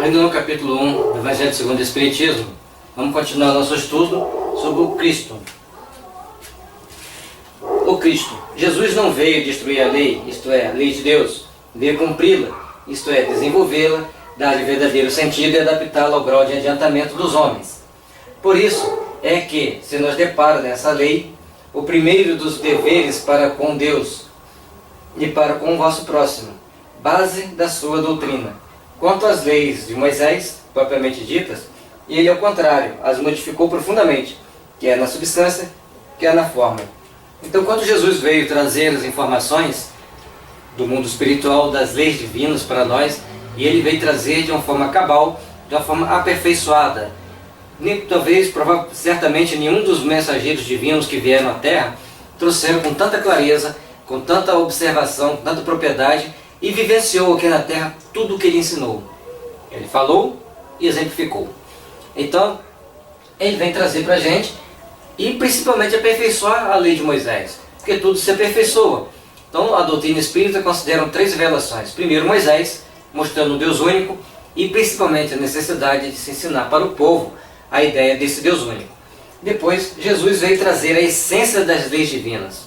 Ainda no capítulo 1 do Evangelho segundo o Espiritismo, vamos continuar nosso estudo sobre o Cristo. O Cristo. Jesus não veio destruir a lei, isto é, a lei de Deus, veio cumpri-la, isto é, desenvolvê-la, dar-lhe verdadeiro sentido e adaptá-la ao grau de adiantamento dos homens. Por isso é que se nos depara nessa lei o primeiro dos deveres para com Deus e para com o vosso próximo, base da sua doutrina. Quanto às leis de Moisés, propriamente ditas, ele, ao contrário, as modificou profundamente, quer na substância, quer na forma. Então, quando Jesus veio trazer as informações do mundo espiritual, das leis divinas para nós, e ele veio trazer de uma forma cabal, de uma forma aperfeiçoada. Talvez, certamente, nenhum dos mensageiros divinos que vieram à Terra trouxeram com tanta clareza, com tanta observação, com tanta propriedade, e vivenciou aqui na Terra tudo o que ele ensinou. Ele falou e exemplificou. Então, ele vem trazer para a gente, e principalmente aperfeiçoar a lei de Moisés, porque tudo se aperfeiçoa. Então, a doutrina espírita considera 3 revelações. Primeiro, Moisés, mostrando o Deus único, e principalmente a necessidade de se ensinar para o povo a ideia desse Deus único. Depois, Jesus veio trazer a essência das leis divinas.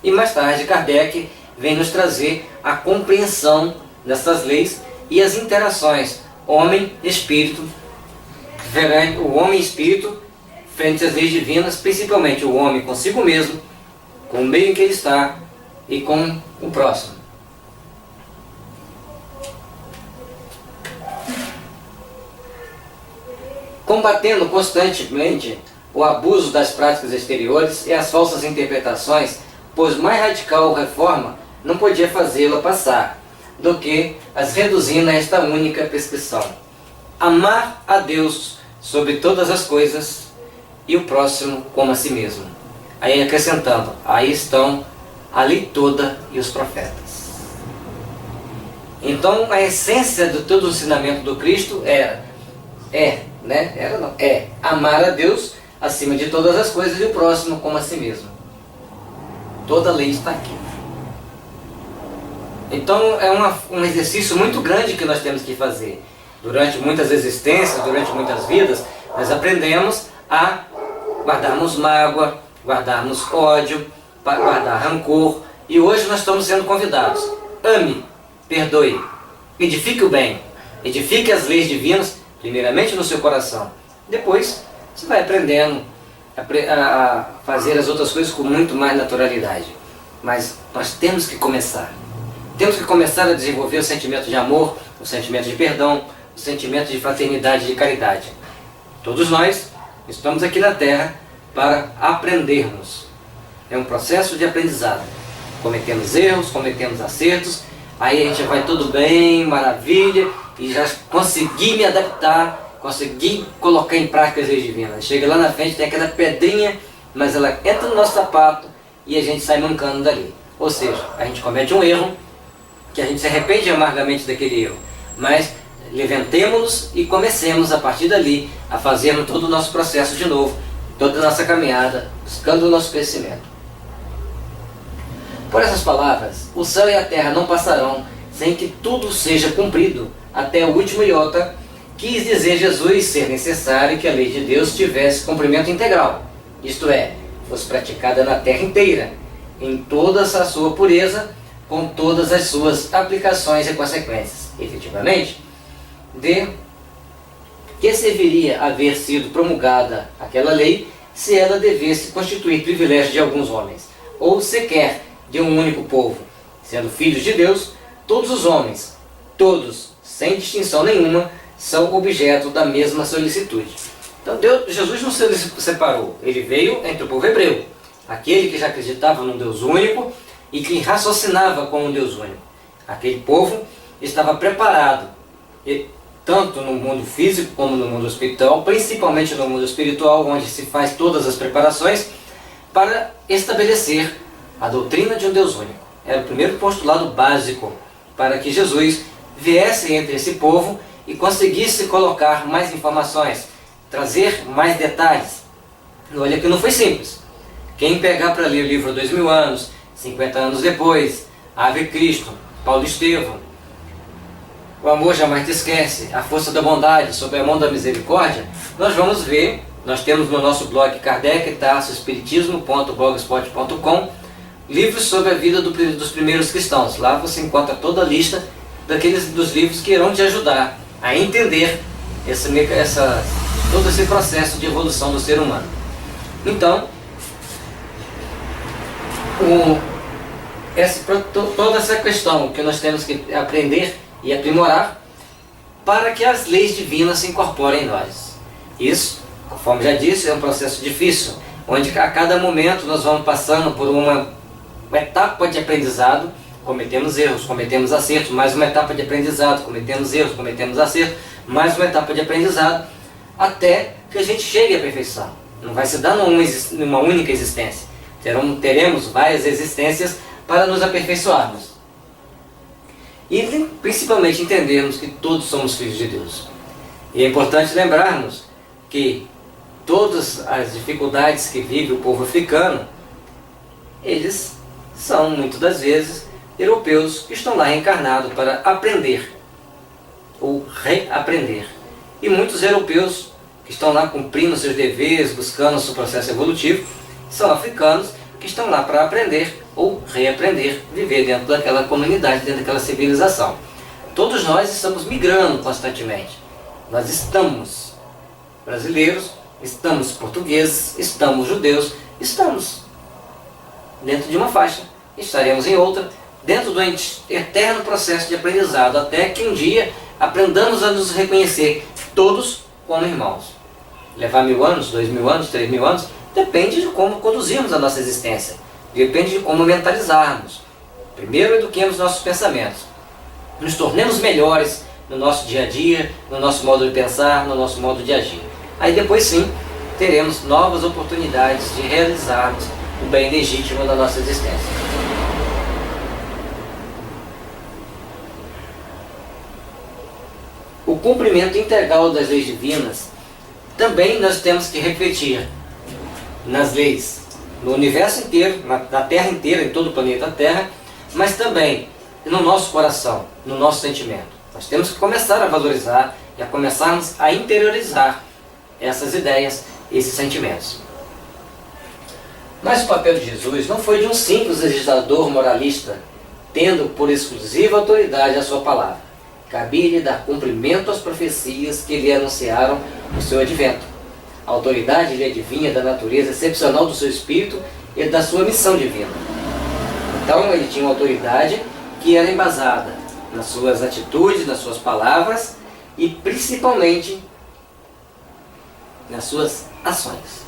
E mais tarde, Kardec vem nos trazer a compreensão dessas leis e as interações homem-espírito, o homem-espírito frente às leis divinas, principalmente o homem consigo mesmo, com o meio em que ele está e com o próximo. Combatendo constantemente o abuso das práticas exteriores e as falsas interpretações, pois mais radical reforma não podia fazê-la passar do que as reduzindo a esta única prescrição: amar a Deus sobre todas as coisas e o próximo como a si mesmo. Aí acrescentando, aí estão a lei toda e os profetas. Então a essência de todo o ensinamento do Cristo é amar a Deus acima de todas as coisas e o próximo como a si mesmo. Toda a lei está aqui. Então é um exercício muito grande que nós temos que fazer. Durante muitas existências, durante muitas vidas, nós aprendemos a guardarmos mágoa, guardarmos ódio, guardar rancor. E hoje nós estamos sendo convidados: ame, perdoe, edifique o bem, edifique as leis divinas, primeiramente no seu coração. Depois você vai aprendendo a fazer as outras coisas com muito mais naturalidade. Mas nós temos que começar. Temos que começar a desenvolver o sentimento de amor, o sentimento de perdão, o sentimento de fraternidade e de caridade. Todos nós estamos aqui na Terra para aprendermos. É um processo de aprendizado. Cometemos erros, cometemos acertos, aí a gente vai tudo bem, maravilha, e já consegui me adaptar, consegui colocar em prática as leis divinas. Chega lá na frente, tem aquela pedrinha, mas ela entra no nosso sapato e a gente sai mancando dali. Ou seja, a gente comete um erro, que a gente se arrepende amargamente daquele erro, mas levantemo-nos e comecemos a partir dali a fazermos todo o nosso processo de novo, toda a nossa caminhada, buscando o nosso crescimento. Por essas palavras, o céu e a terra não passarão sem que tudo seja cumprido até o último iota. Quis dizer Jesus ser necessário que a lei de Deus tivesse cumprimento integral, isto é, fosse praticada na terra inteira, em toda a sua pureza, com todas as suas aplicações e consequências. Efetivamente, de que serviria haver sido promulgada aquela lei se ela devesse constituir privilégio de alguns homens, ou sequer de um único povo, sendo filhos de Deus, todos os homens, todos, sem distinção nenhuma, são objeto da mesma solicitude. Então Jesus não se separou, ele veio entre o povo hebreu, aquele que já acreditava num Deus único e que raciocinava como um Deus único. Aquele povo estava preparado, tanto no mundo físico como no mundo espiritual, principalmente no mundo espiritual, onde se faz todas as preparações para estabelecer a doutrina de um Deus único. Era o primeiro postulado básico para que Jesus viesse entre esse povo e conseguisse colocar mais informações, trazer mais detalhes. Olha que não foi simples. Quem pegar para ler o livro 2000 anos, 50 anos depois, Ave Cristo, Paulo Estevão, o amor jamais te esquece, a força da bondade, sob a mão da misericórdia, nós vamos ver, nós temos no nosso blog kardec-espiritismo.blogspot.com livros sobre a vida dos primeiros cristãos. Lá você encontra toda a lista dos livros que irão te ajudar a entender todo esse processo de evolução do ser humano. Então, toda essa questão que nós temos que aprender e aprimorar para que as leis divinas se incorporem em nós. Isso, conforme já disse, é um processo difícil, onde a cada momento nós vamos passando por uma etapa de aprendizado, cometemos erros, cometemos acertos, mais uma etapa de aprendizado, cometemos erros, cometemos acertos, mais uma etapa de aprendizado, até que a gente chegue à perfeição. Não vai se dar numa única existência. Teremos várias existências para nos aperfeiçoarmos. E principalmente entendermos que todos somos filhos de Deus. E é importante lembrarmos que todas as dificuldades que vive o povo africano, eles são, muitas das vezes, europeus que estão lá reencarnados para aprender ou reaprender. E muitos europeus que estão lá cumprindo seus deveres, buscando o seu processo evolutivo, são africanos que estão lá para aprender ou reaprender, viver dentro daquela comunidade, dentro daquela civilização. Todos nós estamos migrando constantemente. Nós estamos brasileiros, estamos portugueses, estamos judeus, estamos dentro de uma faixa, estaremos em outra, dentro do eterno processo de aprendizado, até que um dia aprendamos a nos reconhecer todos como irmãos. Levar 1000 anos, 2000 anos, 3000 anos, depende de como conduzirmos a nossa existência, depende de como mentalizarmos. Primeiro eduquemos nossos pensamentos, nos tornemos melhores no nosso dia a dia, no nosso modo de pensar, no nosso modo de agir. Aí depois sim, teremos novas oportunidades de realizarmos o bem legítimo da nossa existência. O cumprimento integral das leis divinas, também nós temos que refletir nas leis, no universo inteiro, na Terra inteira, em todo o planeta Terra, mas também no nosso coração, no nosso sentimento. Nós temos que começar a valorizar e a começarmos a interiorizar essas ideias, esses sentimentos. Mas o papel de Jesus não foi de um simples legislador moralista, tendo por exclusiva autoridade a sua palavra. Cabia-lhe dar cumprimento às profecias que lhe anunciaram o seu advento. A autoridade lhe adivinha da natureza excepcional do seu espírito e da sua missão divina. Então ele tinha uma autoridade que era embasada nas suas atitudes, nas suas palavras e principalmente nas suas ações.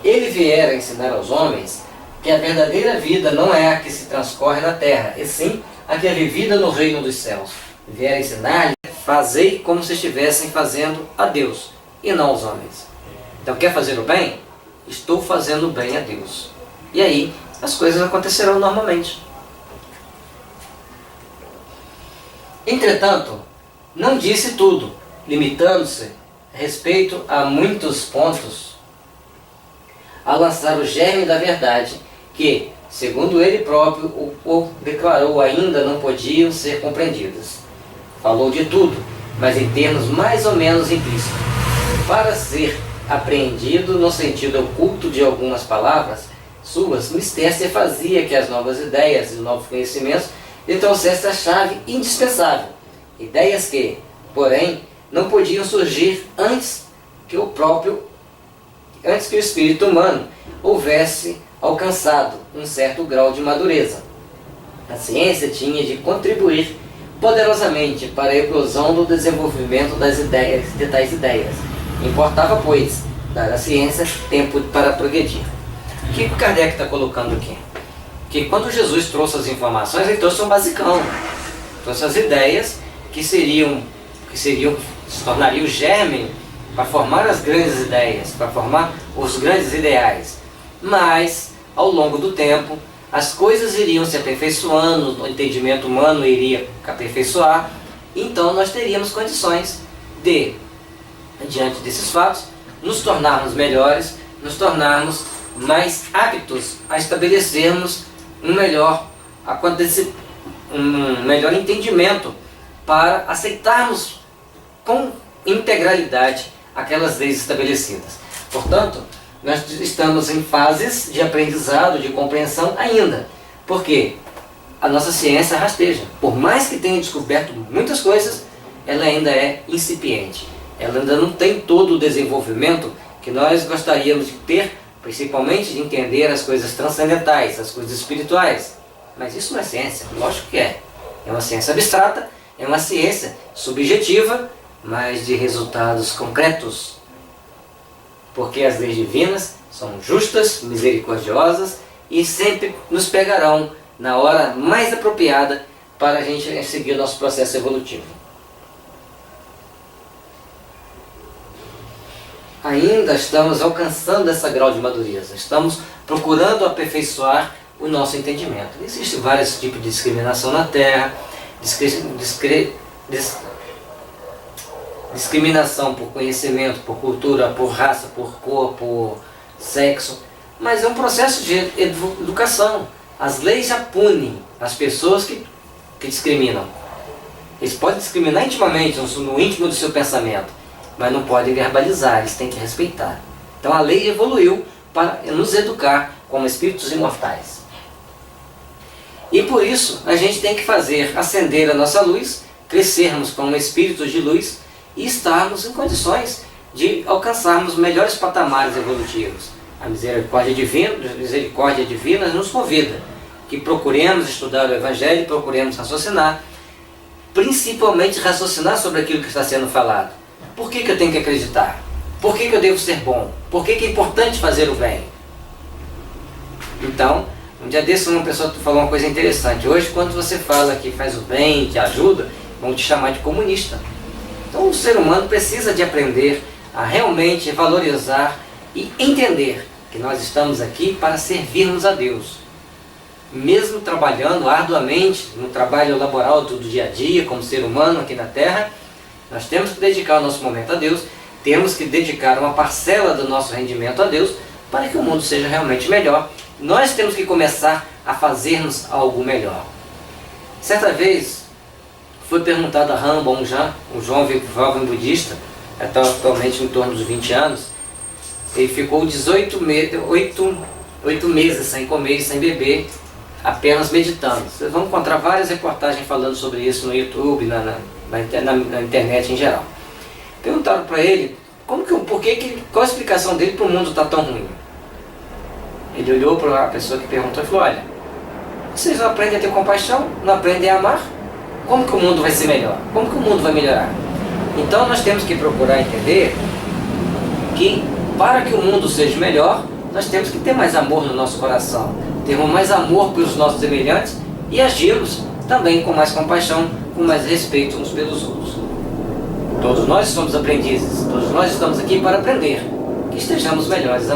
Ele viera ensinar aos homens que a verdadeira vida não é a que se transcorre na terra, e sim a que é vivida no reino dos céus. Viera ensinar-lhe, fazei como se estivessem fazendo a Deus, e não aos homens. Então quer fazer o bem? Estou fazendo o bem a Deus. E aí as coisas acontecerão normalmente. Entretanto, não disse tudo, limitando-se a respeito a muitos pontos a lançar o germe da verdade que, segundo ele próprio o declarou, ainda não podiam ser compreendidas. Falou de tudo, mas em termos mais ou menos implícitos. Para ser apreendido no sentido oculto de algumas palavras suas, Mister se fazia que as novas ideias e os novos conhecimentos lhe trouxessem a chave indispensável. Ideias que, porém, não podiam surgir antes que o espírito humano houvesse alcançado um certo grau de madureza. A ciência tinha de contribuir poderosamente para a eclosão do desenvolvimento de tais ideias. Importava, pois, dar à ciência tempo para progredir. O que Kardec está colocando aqui? Que quando Jesus trouxe as informações, ele trouxe um basicão. Trouxe as ideias que se tornariam o germe para formar as grandes ideias, para formar os grandes ideais. Mas, ao longo do tempo, as coisas iriam se aperfeiçoando, o entendimento humano iria aperfeiçoar, então nós teríamos condições de, diante desses fatos, nos tornarmos melhores, nos tornarmos mais aptos a estabelecermos um melhor entendimento para aceitarmos com integralidade aquelas leis estabelecidas. Portanto, nós estamos em fases de aprendizado, de compreensão ainda. Por quê? A nossa ciência rasteja. Por mais que tenha descoberto muitas coisas, ela ainda é incipiente. Ela ainda não tem todo o desenvolvimento que nós gostaríamos de ter, principalmente de entender as coisas transcendentais, as coisas espirituais. Mas isso não é ciência, lógico que é. É uma ciência abstrata, é uma ciência subjetiva, mas de resultados concretos. Porque as leis divinas são justas, misericordiosas e sempre nos pegarão na hora mais apropriada para a gente seguir o nosso processo evolutivo. Ainda estamos alcançando esse grau de madureza, estamos procurando aperfeiçoar o nosso entendimento. Existem vários tipos de discriminação na Terra, discriminação por conhecimento, por cultura, por raça, por cor, por sexo, mas é um processo de educação. As leis já punem as pessoas que discriminam. Eles podem discriminar intimamente, no íntimo do seu pensamento, mas não podem verbalizar, eles têm que respeitar. Então a lei evoluiu para nos educar como espíritos imortais. E por isso a gente tem que fazer acender a nossa luz, crescermos como espíritos de luz e estarmos em condições de alcançarmos melhores patamares evolutivos. A misericórdia divina nos convida que procuremos estudar o Evangelho, procuremos raciocinar, principalmente raciocinar sobre aquilo que está sendo falado. Por que eu tenho que acreditar? Por que eu devo ser bom? Por que é importante fazer o bem? Então, um dia desse uma pessoa falou uma coisa interessante. Hoje, quando você fala que faz o bem, que ajuda, vão te chamar de comunista. Então o ser humano precisa de aprender a realmente valorizar e entender que nós estamos aqui para servirmos a Deus. Mesmo trabalhando arduamente no trabalho laboral do dia a dia, como ser humano aqui na Terra, nós temos que dedicar o nosso momento a Deus, temos que dedicar uma parcela do nosso rendimento a Deus para que o mundo seja realmente melhor. Nós temos que começar a fazermos algo melhor. Certa vez foi perguntado a Ramba, um jovem budista, atualmente em torno dos 20 anos, ele ficou 8 meses sem comer e sem beber, apenas meditando. Vocês vão encontrar várias reportagens falando sobre isso no YouTube, na internet em geral. Perguntaram para ele qual a explicação dele para o mundo estar tão ruim. Ele olhou para a pessoa que perguntou e falou: olha, vocês não aprendem a ter compaixão, não aprendem a amar? Como que o mundo vai ser melhor? Como que o mundo vai melhorar? Então nós temos que procurar entender que para que o mundo seja melhor, nós temos que ter mais amor no nosso coração, termos mais amor pelos nossos semelhantes e agirmos também com mais compaixão, com mais respeito uns pelos outros. Todos nós somos aprendizes, todos nós estamos aqui para aprender, que estejamos melhores.